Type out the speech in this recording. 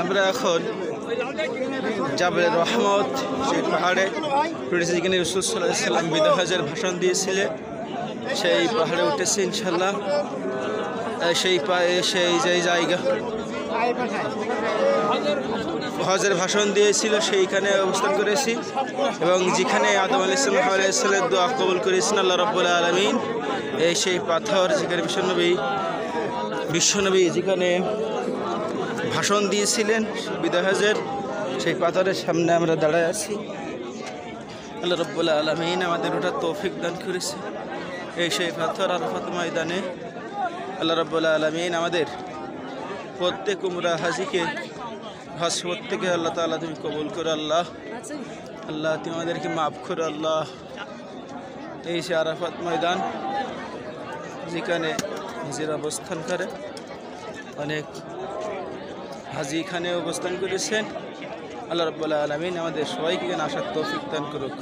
আমরা এখন জাবলে রহমত সেই পাহাড়ে উঠেছি, যেখানে রাসূল সাল্লাল্লাহু আলাইহি ওয়াসাল্লাম বিদায় হজের ভাষণ দিয়েছিলেন। সেই পাহাড়ে উঠেছি ইনশাল্লাহ। সেই যে জায়গা হজের ভাষণ দিয়েছিল সেইখানে অবস্থান করেছি, এবং যেখানে আদম আলাইহিস সালামের দোয়া কবুল করেছেন আল্লাহ রাব্বুল আলামিন। এই সেই পাথর যেখানে বিশ্বনবী যেখানে ভাষণ দিয়েছিলেন বিদায় হজের, সেই পাথরের সামনে আমরা দাঁড়ায় আছি। আল্লাহ রাব্বুল আলামিন আমাদের ওটা তৌফিক দান করেছে। এই সেই পাথর আরাফাত ময়দানে আল্লাহ রাব্বুল আলামিন আমাদের প্রত্যেক উমরা হাজিকে হজ থেকে আল্লাহ তাআলা তুমি কবুল করো আল্লাহ। আল্লাহ তুমি আমাদেরকে মাফ করো আল্লাহ। এই সে আরাফাত ময়দান যেখানে হাজিরা অবস্থান করে, অনেক হাজি এখানে অবস্থান করেছেন। আল্লাহ রাব্বুল আলামিন আমাদের সবাইকে যেন আসার তৌফিক দান করুক।